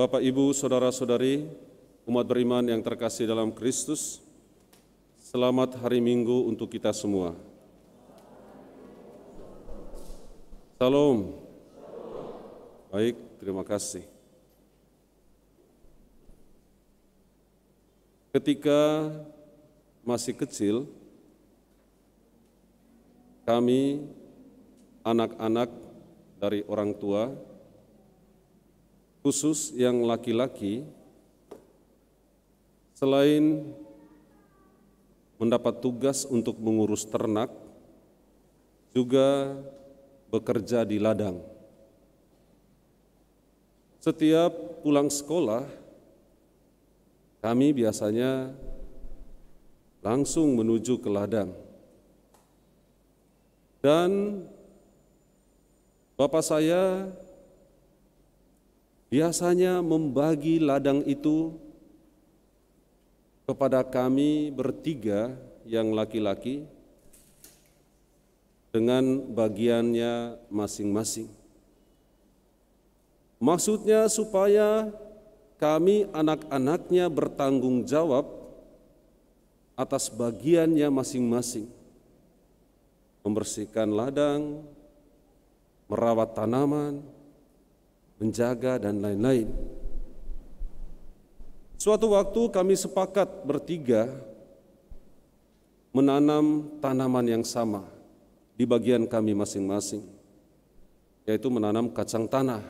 Bapak, Ibu, Saudara-saudari, umat beriman yang terkasih dalam Kristus, selamat hari Minggu untuk kita semua. Salam. Baik, terima kasih. Ketika masih kecil, kami, anak-anak dari orang tua, khusus yang laki-laki, selain mendapat tugas untuk mengurus ternak, juga bekerja di ladang. Setiap pulang sekolah, kami biasanya langsung menuju ke ladang. Dan bapak saya biasanya membagi ladang itu kepada kami bertiga yang laki-laki dengan bagiannya masing-masing. Maksudnya supaya kami anak-anaknya bertanggung jawab atas bagiannya masing-masing. Membersihkan ladang, merawat tanaman, menjaga, dan lain-lain. Suatu waktu kami sepakat bertiga menanam tanaman yang sama di bagian kami masing-masing, yaitu menanam kacang tanah.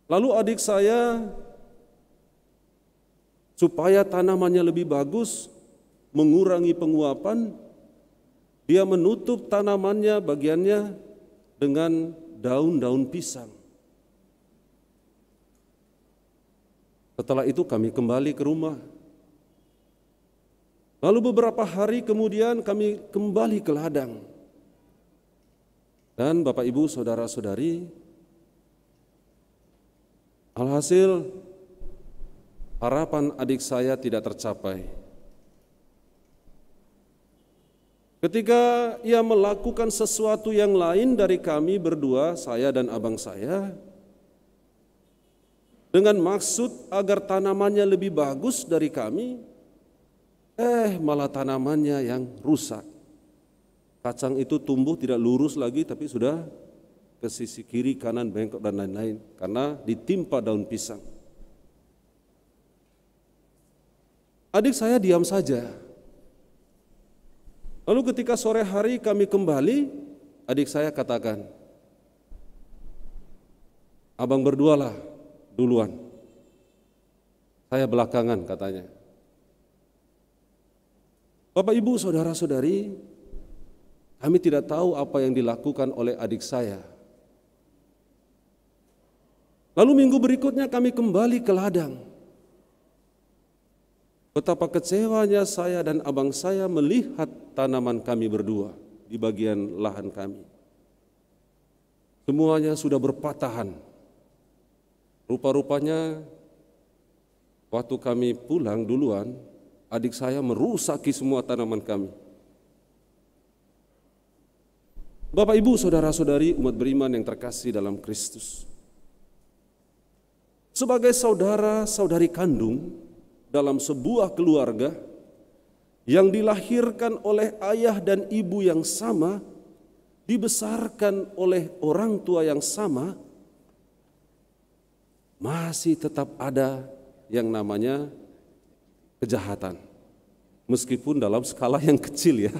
Lalu adik saya, supaya tanamannya lebih bagus, mengurangi penguapan, dia menutup tanamannya bagiannya dengan daun-daun pisang. Setelah itu kami kembali ke rumah. Lalu beberapa hari kemudian kami kembali ke ladang. Dan Bapak, Ibu, Saudara-saudari, alhasil harapan adik saya tidak tercapai. Ketika ia melakukan sesuatu yang lain dari kami berdua, saya dan abang saya, dengan maksud agar tanamannya lebih bagus dari kami, malah tanamannya yang rusak. Kacang itu tumbuh tidak lurus lagi, tapi sudah ke sisi kiri, kanan, bengkok, dan lain-lain, karena ditimpa daun pisang. Adik saya diam saja. Lalu ketika sore hari kami kembali, adik saya katakan, abang berdualah duluan, saya belakangan, katanya. Bapak, Ibu, Saudara-saudari, kami tidak tahu apa yang dilakukan oleh adik saya. Lalu minggu berikutnya kami kembali ke ladang. Betapa kecewanya saya dan abang saya melihat tanaman kami berdua di bagian lahan kami. Semuanya sudah berpatahan. Rupa-rupanya waktu kami pulang duluan, adik saya merusaki semua tanaman kami. Bapak, Ibu, Saudara-saudari, umat beriman yang terkasih dalam Kristus. Sebagai saudara-saudari kandung dalam sebuah keluarga yang dilahirkan oleh ayah dan ibu yang sama, dibesarkan oleh orang tua yang sama, masih tetap ada yang namanya kejahatan, meskipun dalam skala yang kecil ya,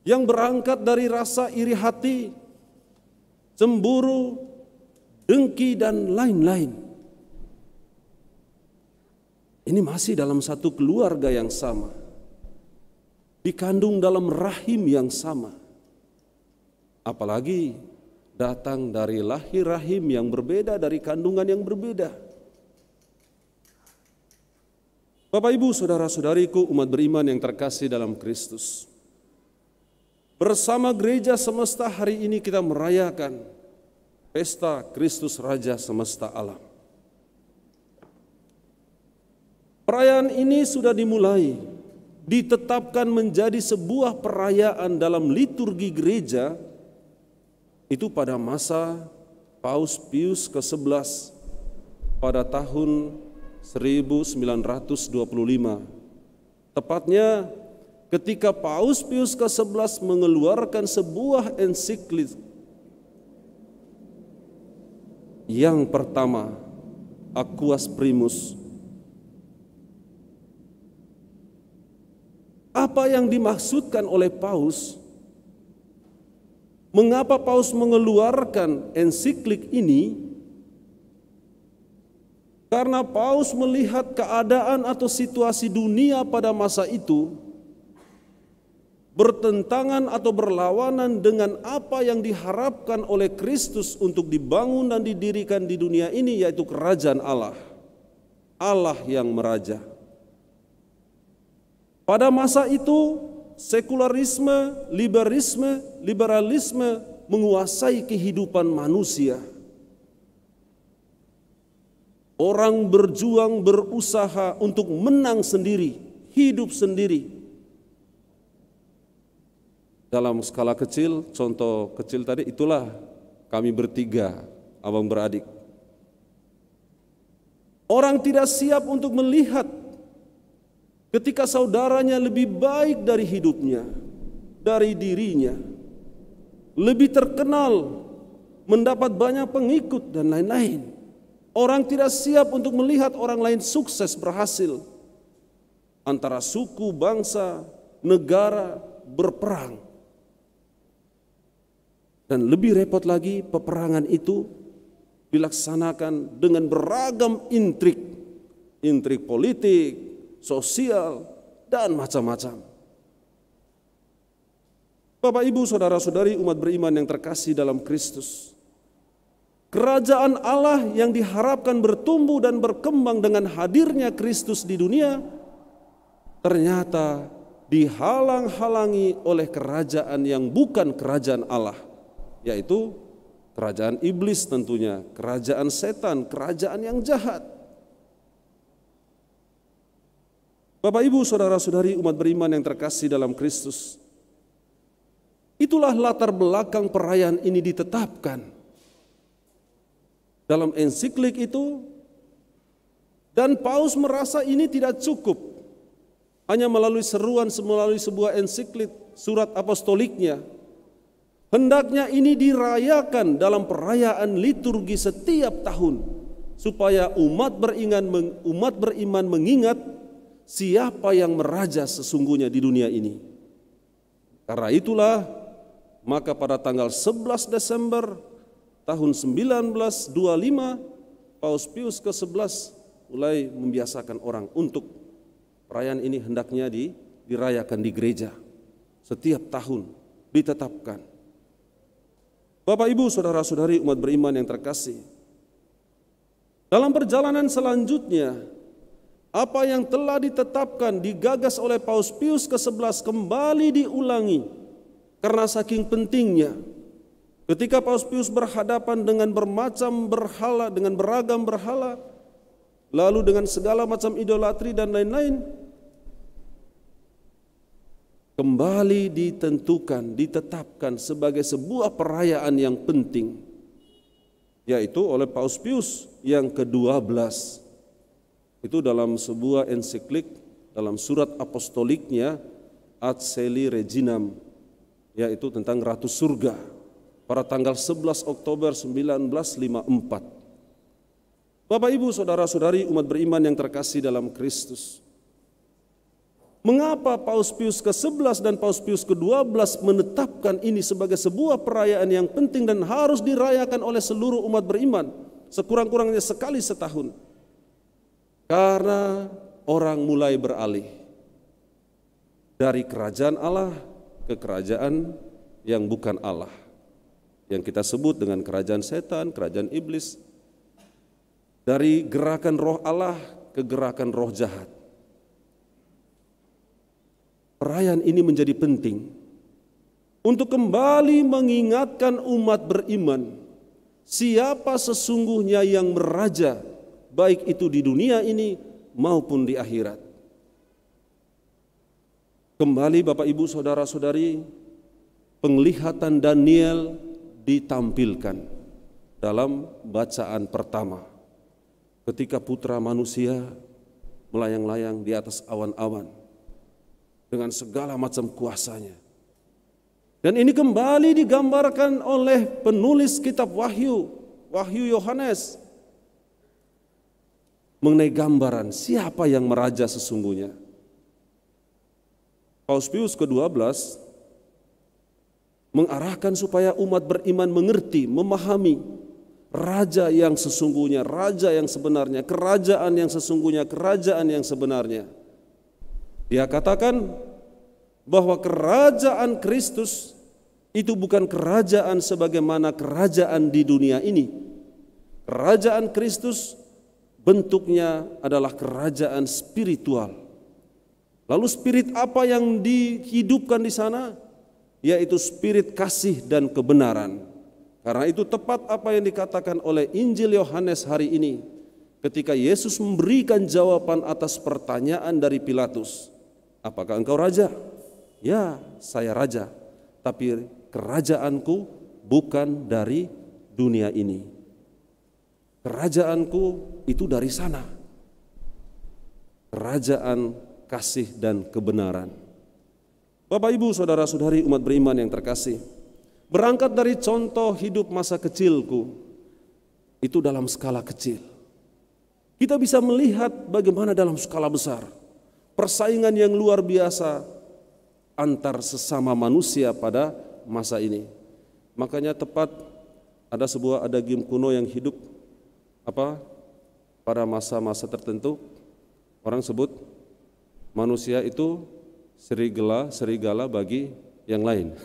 yang berangkat dari rasa iri hati, cemburu, dengki, dan lain-lain. Ini masih dalam satu keluarga yang sama, dikandung dalam rahim yang sama, apalagi datang dari lahir rahim yang berbeda, dari kandungan yang berbeda. Bapak, Ibu, Saudara-saudariku, umat beriman yang terkasih dalam Kristus, bersama gereja semesta hari ini kita merayakan pesta Kristus Raja semesta alam. Perayaan ini sudah dimulai, ditetapkan menjadi sebuah perayaan dalam liturgi gereja itu pada masa Paus Pius ke-11 pada tahun 1925. Tepatnya ketika Paus Pius ke-11 mengeluarkan sebuah ensiklik yang pertama, Aquas Primus. Apa yang dimaksudkan oleh Paus? Mengapa Paus mengeluarkan ensiklik ini? Karena Paus melihat keadaan atau situasi dunia pada masa itu bertentangan atau berlawanan dengan apa yang diharapkan oleh Kristus untuk dibangun dan didirikan di dunia ini, yaitu kerajaan Allah, Allah yang meraja. Pada masa itu sekularisme, liberalisme menguasai kehidupan manusia. Orang berjuang, berusaha untuk menang sendiri, hidup sendiri. Dalam skala kecil, contoh kecil tadi, itulah kami bertiga, abang beradik. Orang tidak siap untuk melihat ketika saudaranya lebih baik dari hidupnya, dari dirinya, lebih terkenal, mendapat banyak pengikut dan lain-lain. Orang tidak siap untuk melihat orang lain sukses berhasil. Antara suku, bangsa, negara berperang. Dan lebih repot lagi, peperangan itu dilaksanakan dengan beragam intrik. Intrik politik, sosial, dan macam-macam. Bapak, Ibu, saudara-saudari umat beriman yang terkasih dalam Kristus, kerajaan Allah yang diharapkan bertumbuh dan berkembang dengan hadirnya Kristus di dunia ternyata dihalang-halangi oleh kerajaan yang bukan kerajaan Allah, yaitu kerajaan iblis tentunya, kerajaan setan, kerajaan yang jahat. Bapak, Ibu, saudara-saudari umat beriman yang terkasih dalam Kristus, itulah latar belakang perayaan ini ditetapkan dalam ensiklik itu, dan Paus merasa ini tidak cukup hanya melalui seruan, melalui sebuah ensiklik surat apostoliknya. Hendaknya ini dirayakan dalam perayaan liturgi setiap tahun, supaya umat beriman mengingat siapa yang meraja sesungguhnya di dunia ini. Karena itulah, maka pada tanggal 11 Desember tahun 1925, Paus Pius ke-11 mulai membiasakan orang untuk perayaan ini hendaknya dirayakan di gereja. Setiap tahun ditetapkan. Bapak, Ibu, saudara-saudari umat beriman yang terkasih, dalam perjalanan selanjutnya, apa yang telah ditetapkan, digagas oleh Paus Pius ke-11 kembali diulangi karena saking pentingnya. Ketika Paus Pius berhadapan dengan bermacam berhala, dengan beragam berhala, lalu dengan segala macam idolatri dan lain-lain, kembali ditentukan, ditetapkan sebagai sebuah perayaan yang penting, yaitu oleh Paus Pius yang ke-12. Itu dalam sebuah ensiklik, dalam surat apostoliknya Ad Caeli Reginam, yaitu tentang Ratu Surga, pada tanggal 11 Oktober 1954. Bapak, Ibu, saudara-saudari umat beriman yang terkasih dalam Kristus, mengapa Paus Pius ke-11 dan Paus Pius ke-12 menetapkan ini sebagai sebuah perayaan yang penting dan harus dirayakan oleh seluruh umat beriman sekurang-kurangnya sekali setahun? Karena orang mulai beralih dari kerajaan Allah ke kerajaan yang bukan Allah, yang kita sebut dengan kerajaan setan, kerajaan iblis. Dari gerakan roh Allah ke gerakan roh jahat. Perayaan ini menjadi penting untuk kembali mengingatkan umat beriman siapa sesungguhnya yang meraja, baik itu di dunia ini maupun di akhirat. Kembali Bapak, Ibu, saudara-saudari, penglihatan Daniel ditampilkan dalam bacaan pertama, ketika putra manusia melayang-layang di atas awan-awan dengan segala macam kuasanya. Dan ini kembali digambarkan oleh penulis kitab Wahyu Yohanes, mengenai gambaran siapa yang meraja sesungguhnya. Paus Pius ke-12 mengarahkan supaya umat beriman mengerti, memahami raja yang sesungguhnya, raja yang sebenarnya, kerajaan yang sesungguhnya, kerajaan yang sebenarnya. Dia katakan bahwa kerajaan Kristus itu bukan kerajaan sebagaimana kerajaan di dunia ini. Kerajaan Kristus bentuknya adalah kerajaan spiritual. Lalu spirit apa yang dihidupkan di sana? Yaitu spirit kasih dan kebenaran. Karena itu tepat apa yang dikatakan oleh Injil Yohanes hari ini, ketika Yesus memberikan jawaban atas pertanyaan dari Pilatus. Apakah engkau raja? Ya, saya raja. Tapi kerajaanku bukan dari dunia ini. Kerajaanku itu dari sana. Kerajaan kasih dan kebenaran. Bapak, Ibu, saudara-saudari umat beriman yang terkasih, berangkat dari contoh hidup masa kecilku, itu dalam skala kecil. Kita bisa melihat bagaimana dalam skala besar persaingan yang luar biasa antar sesama manusia pada masa ini. Makanya tepat ada sebuah adagim kuno yang hidup pada masa-masa tertentu, orang sebut manusia itu serigala bagi yang lain.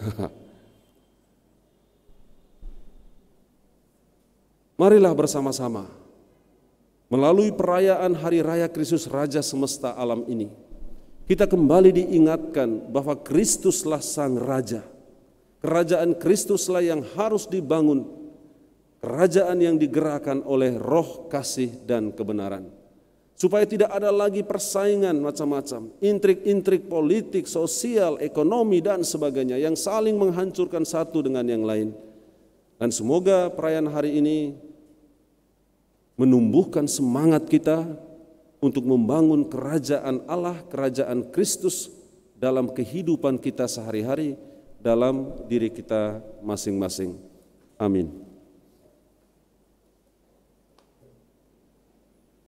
Marilah bersama-sama melalui perayaan Hari Raya Kristus Raja semesta alam ini, kita kembali diingatkan bahwa Kristuslah Sang Raja. Kerajaan Kristuslah yang harus dibangun, kerajaan yang digerakkan oleh roh kasih dan kebenaran. Supaya tidak ada lagi persaingan macam-macam, intrik-intrik politik, sosial, ekonomi, dan sebagainya yang saling menghancurkan satu dengan yang lain. Dan semoga perayaan hari ini menumbuhkan semangat kita untuk membangun kerajaan Allah, kerajaan Kristus dalam kehidupan kita sehari-hari, dalam diri kita masing-masing. Amin.